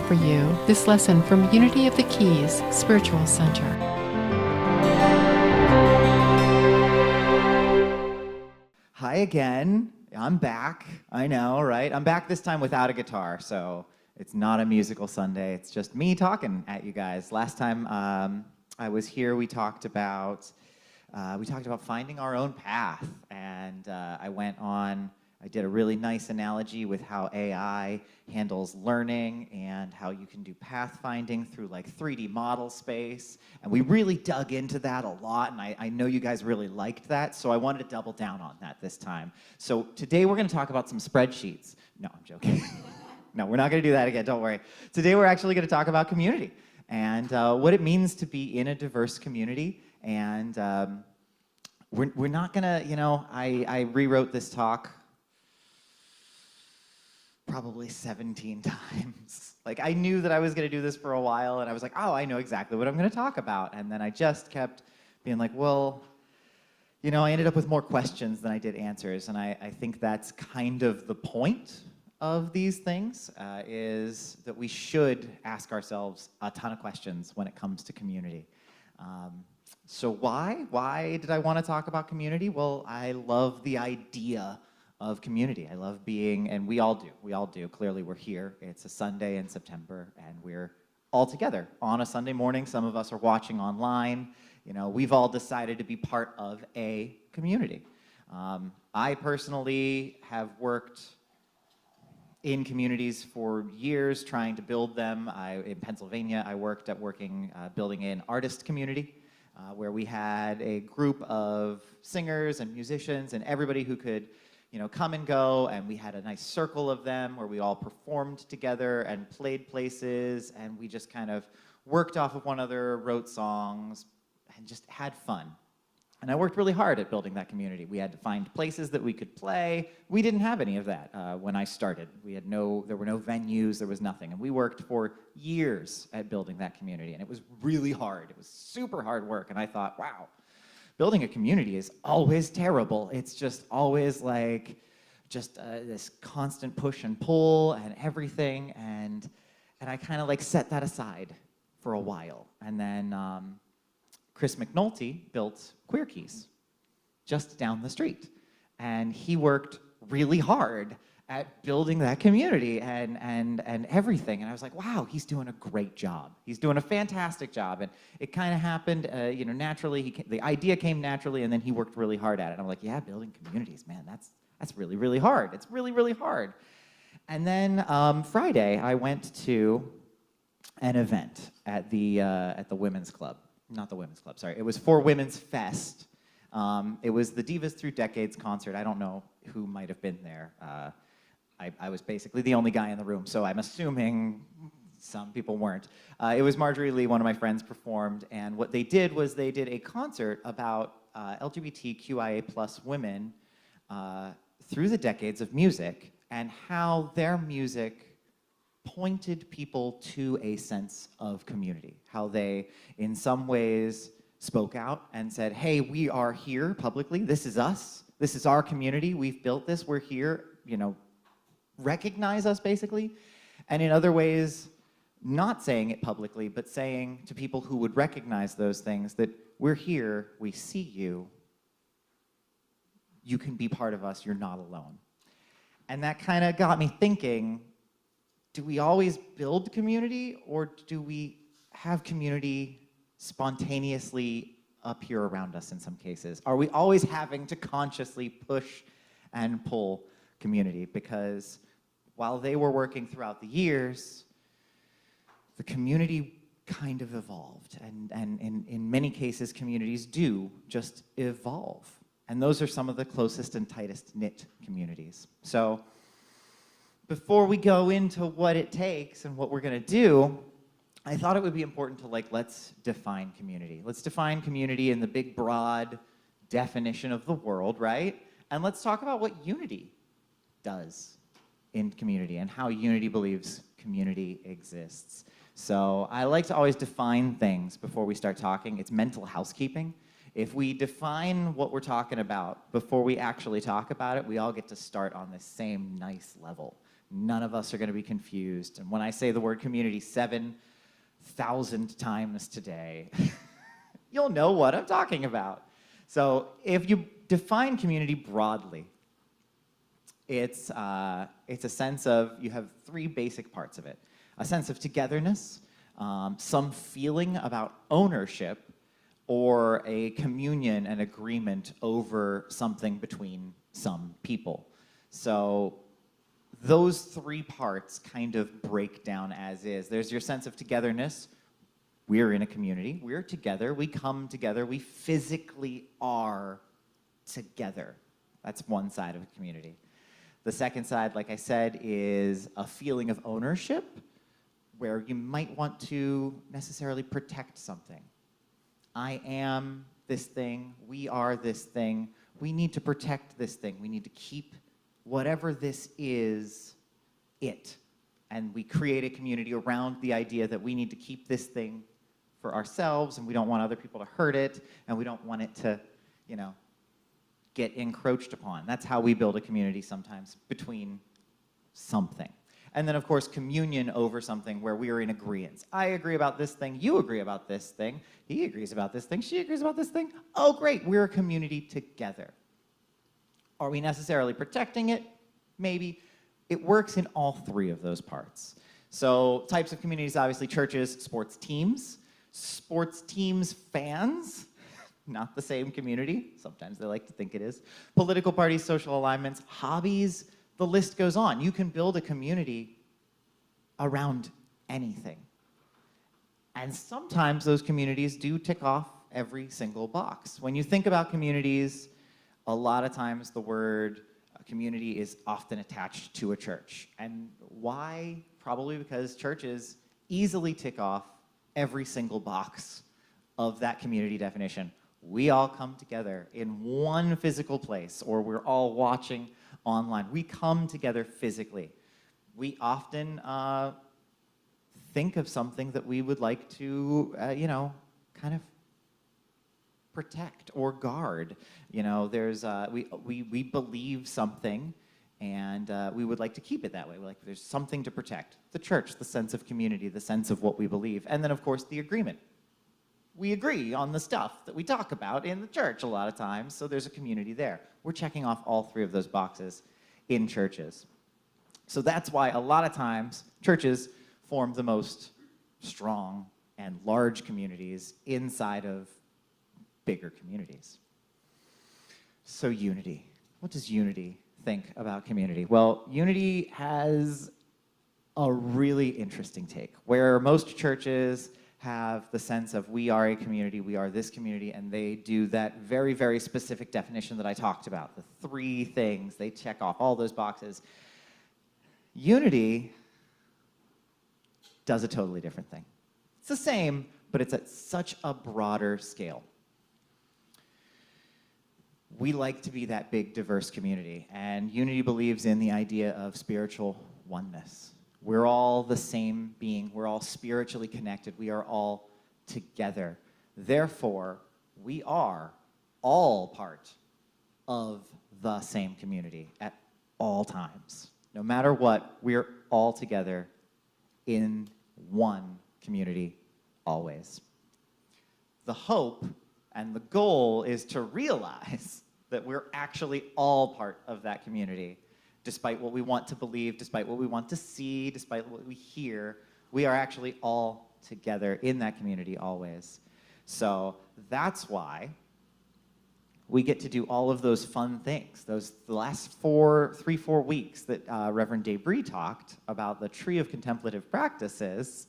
for you this lesson from Unity of the Keys Spiritual Center. Hi again. I'm back. I know, right? I'm back this time without a guitar, so it's not a musical Sunday. It's just me talking at you guys. Last time I was here, we talked about finding our own path, and I did a really nice analogy with how AI handles learning and how you can do pathfinding through like 3D model space. And we really dug into that a lot, and I know you guys really liked that, so I wanted to double down on that this time. So today we're going to talk about some spreadsheets. No, I'm joking. No, we're not going to do that again, don't worry. Today we're actually going to talk about community and what it means to be in a diverse community. And we're not going to, I rewrote this talk probably 17 times. Like, I knew that I was going to do this for a while, and I was like, oh, I know exactly what I'm going to talk about. And then I just kept being like, well, I ended up with more questions than I did answers, and I think that's kind of the point of these things, is that we should ask ourselves a ton of questions when it comes to community. So why? Why did I want to talk about community? Well, I love the idea of community. I love being, and we all do. Clearly we're here. It's a Sunday in September, and we're all together on a Sunday morning. Some of us are watching online. We've all decided to be part of a community. I personally have worked in communities for years trying to build them. In Pennsylvania, I worked at building an artist community where we had a group of singers and musicians and everybody who could come and go, and we had a nice circle of them where we all performed together and played places, and we just kind of worked off of one another, wrote songs, and just had fun. And I worked really hard at building that community. We had to find places that we could play. We didn't have any of that when I started. There were no venues, there was nothing. And we worked for years at building that community, and it was really hard. It was super hard work, and I thought, wow, building a community is always terrible. It's just always like this constant push and pull and everything, and I kind of like set that aside for a while. And then Chris McNulty built Queer Keys just down the street, and he worked really hard at building that community and everything. And I was like, wow, he's doing a great job. He's doing a fantastic job. And it kind of happened, naturally. The idea came naturally, and then he worked really hard at it. And I'm like, yeah, building communities, man, that's really, really hard. It's really, really hard. And then Friday, I went to an event at the Women's Club. Not the Women's Club, sorry. It was for Women's Fest. It was the Divas Through Decades concert. I don't know who might have been there. I was basically the only guy in the room, so I'm assuming some people weren't. It was Marjorie Lee, one of my friends, performed, and what they did was they did a concert about LGBTQIA+ women through the decades of music, and how their music pointed people to a sense of community. How they, in some ways, spoke out and said, hey, we are here publicly. This is us. This is our community. We've built this. We're here. Recognize us, basically. And in other ways, not saying it publicly, but saying to people who would recognize those things that we're here, we see you, you can be part of us, you're not alone. And that kind of got me thinking, do we always build community, or do we have community spontaneously up here around us in some cases? Are we always having to consciously push and pull community? Because while they were working throughout the years, the community kind of evolved. And in many cases, communities do just evolve. And those are some of the closest and tightest knit communities. So before we go into what it takes and what we're going to do, I thought it would be important to let's define community. Let's define community in the big, broad definition of the world, right? And let's talk about what unity does in community and how unity believes community exists. So I like to always define things before we start talking. It's mental housekeeping. If we define what we're talking about before we actually talk about it, we all get to start on the same nice level. None of us are going to be confused. And when I say the word community 7,000 times today, you'll know what I'm talking about. So if you define community broadly, it's a sense of, you have three basic parts of it. A sense of togetherness, some feeling about ownership, or a communion and agreement over something between some people. So those three parts kind of break down as is. There's your sense of togetherness. We're in a community. We're together. We come together. We physically are together. That's one side of a community. The second side, like I said, is a feeling of ownership, where you might want to necessarily protect something. I am this thing. We are this thing. We need to protect this thing. We need to keep whatever this is, it. And we create a community around the idea that we need to keep this thing for ourselves, and we don't want other people to hurt it, and we don't want it to, get encroached upon. That's how we build a community sometimes, between something. And then, of course, communion over something where we are in agreement. I agree about this thing, you agree about this thing, he agrees about this thing, she agrees about this thing. Oh, great, we're a community together. Are we necessarily protecting it? Maybe. It works in all three of those parts. So types of communities, obviously churches, sports teams, fans, not the same community. Sometimes they like to think it is. Political parties, social alignments, hobbies, the list goes on. You can build a community around anything. And sometimes those communities do tick off every single box. When you think about communities, a lot of times the word community is often attached to a church. And why? Probably because churches easily tick off every single box of that community definition. We all come together in one physical place, or we're all watching online. We come together physically. We often think of something that we would like to, kind of protect or guard. There's we believe something, and we would like to keep it that way. There's something to protect. The church, the sense of community, the sense of what we believe, and then of course the agreement. We agree on the stuff that we talk about in the church a lot of times, so there's a community there. We're checking off all three of those boxes in churches. So that's why a lot of times churches form the most strong and large communities inside of bigger communities. So unity. What does unity think about community? Well, unity has a really interesting take, where most churches have the sense of we are a community, we are this community, and they do that very, very specific definition that I talked about, the three things. They check off all those boxes. Unity does a totally different thing. It's the same, but it's at such a broader scale. We like to be that big, diverse community, and Unity believes in the idea of spiritual oneness. We're all the same being. We're all spiritually connected. We are all together. Therefore, we are all part of the same community at all times. No matter what, we're all together in one community always. The hope and the goal is to realize that we're actually all part of that community. Despite what we want to believe, despite what we want to see, despite what we hear, we are actually all together in that community always. So that's why we get to do all of those fun things. The last 3-4 weeks that Reverend Debris talked about the tree of contemplative practices,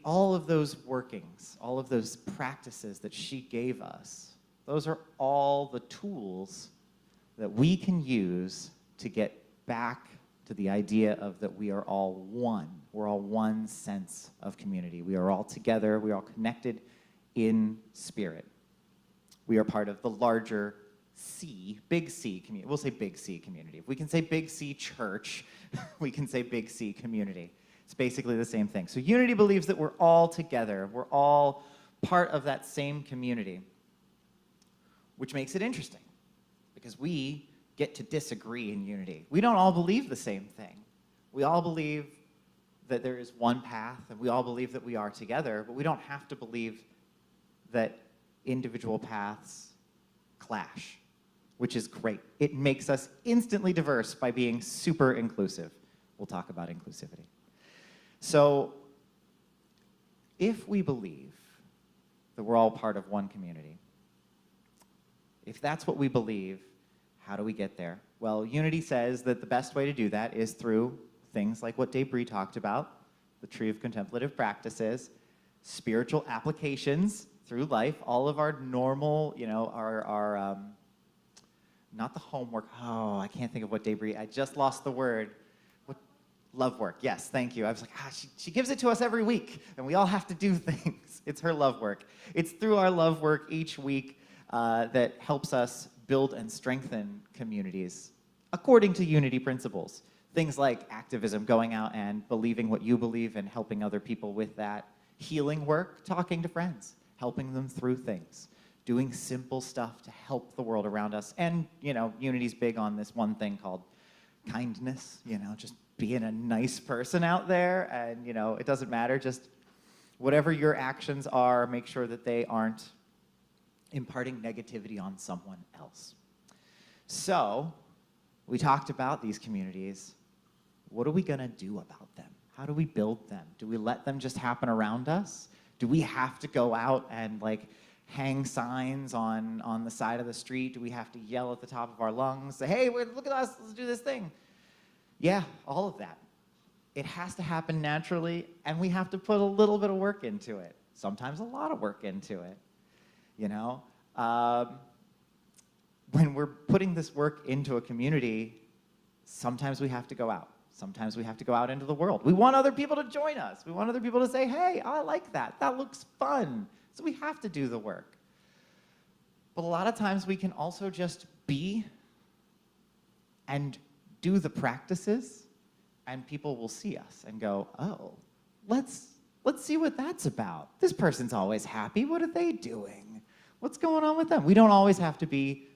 all of those workings, all of those practices that she gave us, those are all the tools that we can use to get back to the idea of that we are all one. We're all one sense of community. We are all together. We are all connected in spirit. We are part of the larger C, big C community. We'll say big C community. If we can say big C church, we can say big C community. It's basically the same thing. So Unity believes that we're all together. We're all part of that same community, which makes it interesting. Because we get to disagree in unity. We don't all believe the same thing. We all believe that there is one path, and we all believe that we are together, but we don't have to believe that individual paths clash, which is great. It makes us instantly diverse by being super inclusive. We'll talk about inclusivity. So, if we believe that we're all part of one community, if that's what we believe, how do we get there? Well, Unity says that the best way to do that is through things like what Dave Bree talked about, the tree of contemplative practices, spiritual applications through life, all of our normal, our not the homework. Oh, I can't think of what Dave Bree, I just lost the word. Love work, yes, thank you. I was like, she gives it to us every week, and we all have to do things. It's her love work. It's through our love work each week that helps us build and strengthen communities according to Unity principles. Things like activism, going out and believing what you believe and helping other people with that. Healing work, talking to friends, helping them through things. Doing simple stuff to help the world around us. And, Unity's big on this one thing called kindness, just being a nice person out there, and it doesn't matter, just whatever your actions are, make sure that they aren't imparting negativity on someone else. So, we talked about these communities. What are we gonna do about them? How do we build them? Do we let them just happen around us? Do we have to go out and hang signs on the side of the street? Do we have to yell at the top of our lungs, say, hey, look at us, let's do this thing? Yeah, all of that. It has to happen naturally, and we have to put a little bit of work into it. Sometimes a lot of work into it. When we're putting this work into a community, sometimes we have to go out. Sometimes we have to go out into the world. We want other people to join us. We want other people to say, hey, I like that. That looks fun. So we have to do the work. But a lot of times we can also just be and do the practices, and people will see us and go, oh, let's see what that's about. This person's always happy. What are they doing? What's going on with them? We don't always have to be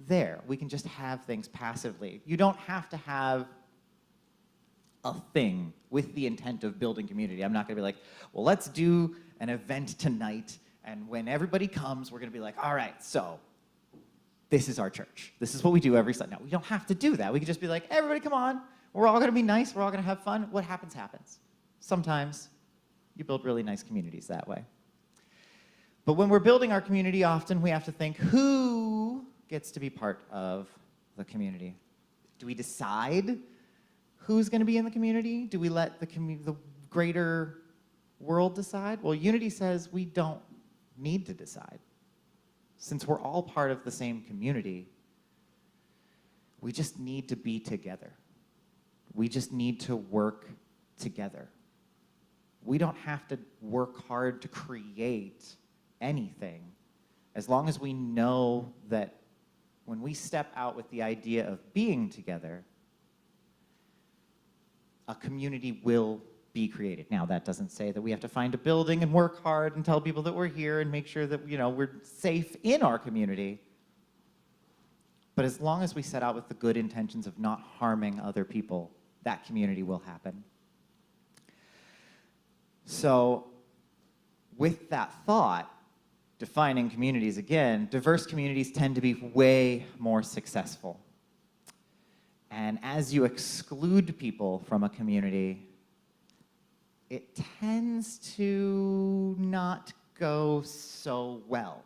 there. We can just have things passively. You don't have to have a thing with the intent of building community. I'm not going to be like, well, let's do an event tonight, and when everybody comes, we're going to be like, all right, so this is our church. This is what we do every Sunday. No, we don't have to do that. We can just be like, everybody come on. We're all going to be nice. We're all going to have fun. What happens, happens. Sometimes you build really nice communities that way. But when we're building our community, often we have to think, who gets to be part of the community? Do we decide who's going to be in the community? Do we let the greater world decide? Well, Unity says we don't need to decide. Since we're all part of the same community, we just need to be together. We just need to work together. We don't have to work hard to create anything, as long as we know that when we step out with the idea of being together, a community will be created. Now, that doesn't say that we have to find a building and work hard and tell people that we're here and make sure that we're safe in our community. But as long as we set out with the good intentions of not harming other people, that community will happen. So, with that thought, defining communities again, diverse communities tend to be way more successful. And as you exclude people from a community, it tends to not go so well.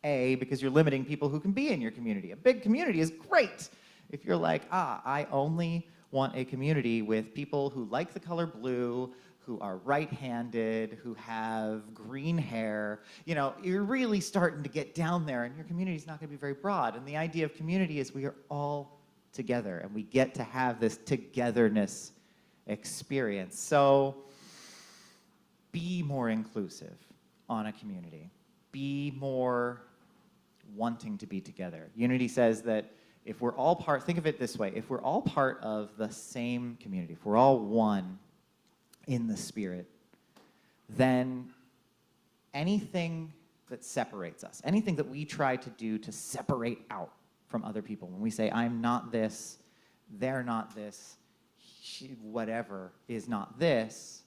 A, because you're limiting people who can be in your community. A big community is great. If you're like, I only want a community with people who like the color blue, who are right-handed, who have green hair, you're really starting to get down there, and your community is not going to be very broad. And the idea of community is we are all together, and we get to have this togetherness experience. So be more inclusive on a community. Be more wanting to be together. Unity says that if we're all part, think of it this way, if we're all part of the same community, if we're all one in the Spirit, then anything that separates us, anything that we try to do to separate out from other people. When we say, I'm not this, they're not this, whatever is not this,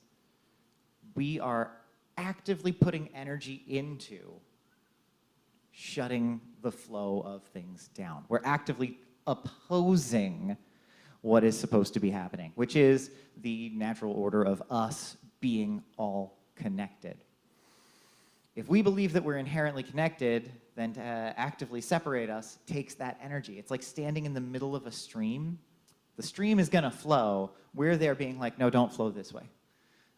we are actively putting energy into shutting the flow of things down. We're actively opposing what is supposed to be happening, which is the natural order of us being all connected. If we believe that we're inherently connected, then to actively separate us takes that energy. It's like standing in the middle of a stream. The stream is going to flow. We're there being like, no, don't flow this way.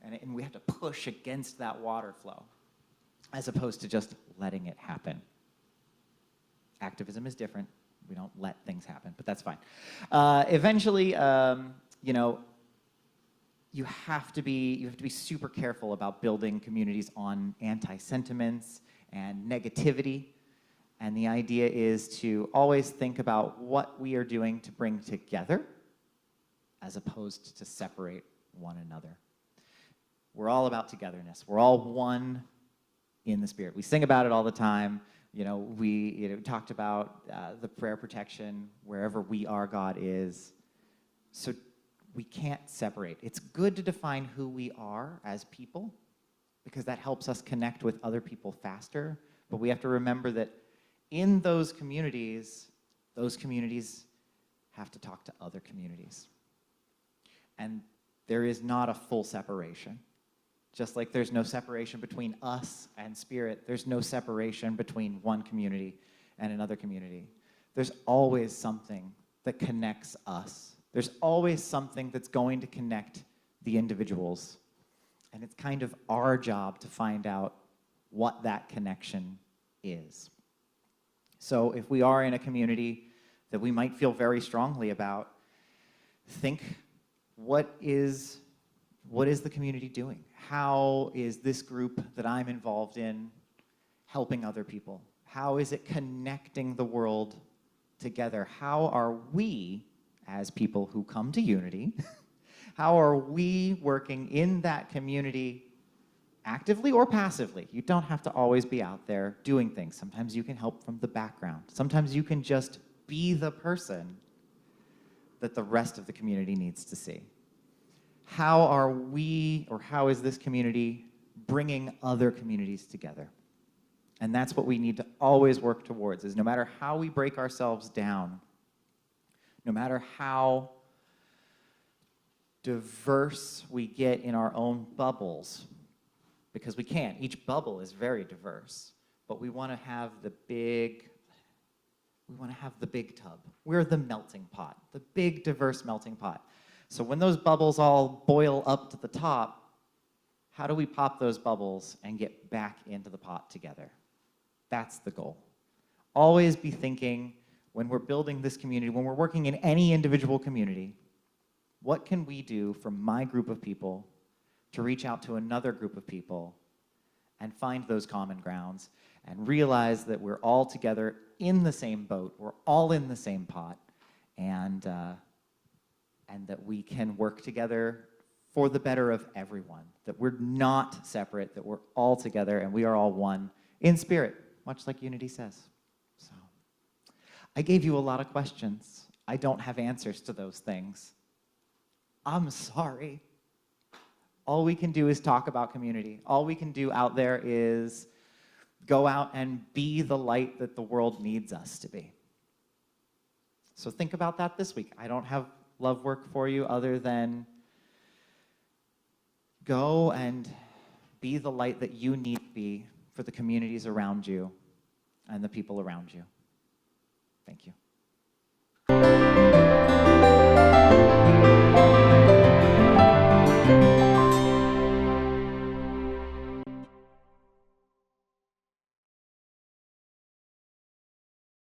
And we have to push against that water flow as opposed to just letting it happen. Activism is different. We don't let things happen, but that's fine. Eventually, you know, you have to be super careful about building communities on anti-sentiments and negativity. And the idea is to always think about what we are doing to bring together as opposed to separate one another. We're all about togetherness. We're all one in the Spirit. We sing about it all the time. You know, we talked about the prayer protection, wherever we are, God is. So we can't separate. It's good to define who we are as people because that helps us connect with other people faster. But we have to remember that in those communities have to talk to other communities. And there is not a full separation. Just like there's no separation between us and Spirit, there's no separation between one community and another community. There's always something that connects us. There's always something that's going to connect the individuals. And it's kind of our job to find out what that connection is. So if we are in a community that we might feel very strongly about, think, what is the community doing? How is this group that I'm involved in helping other people? How is it connecting the world together? How are we, as people who come to Unity, how are we working in that community actively or passively? You don't have to always be out there doing things. Sometimes you can help from the background. Sometimes you can just be the person that the rest of the community needs to see. How are we, or how is this community bringing other communities together? And that's what we need to always work towards, is no matter how we break ourselves down, no matter how diverse we get in our own bubbles, because we can't. Each bubble is very diverse, but we want to have the big tub. We're the melting pot, the big diverse melting pot. So when those bubbles all boil up to the top, how do we pop those bubbles and get back into the pot together? That's the goal. Always be thinking, when we're building this community, when we're working in any individual community, what can we do from my group of people to reach out to another group of people and find those common grounds and realize that we're all together in the same boat, we're all in the same pot, and that we can work together for the better of everyone, that we're not separate, that we're all together and we are all one in spirit, much like Unity says. So, I gave you a lot of questions. I don't have answers to those things. I'm sorry. All we can do is talk about community. All we can do out there is go out and be the light that the world needs us to be. So think about that this week. I don't have love work for you other than go and be the light that you need to be for the communities around you and the people around you.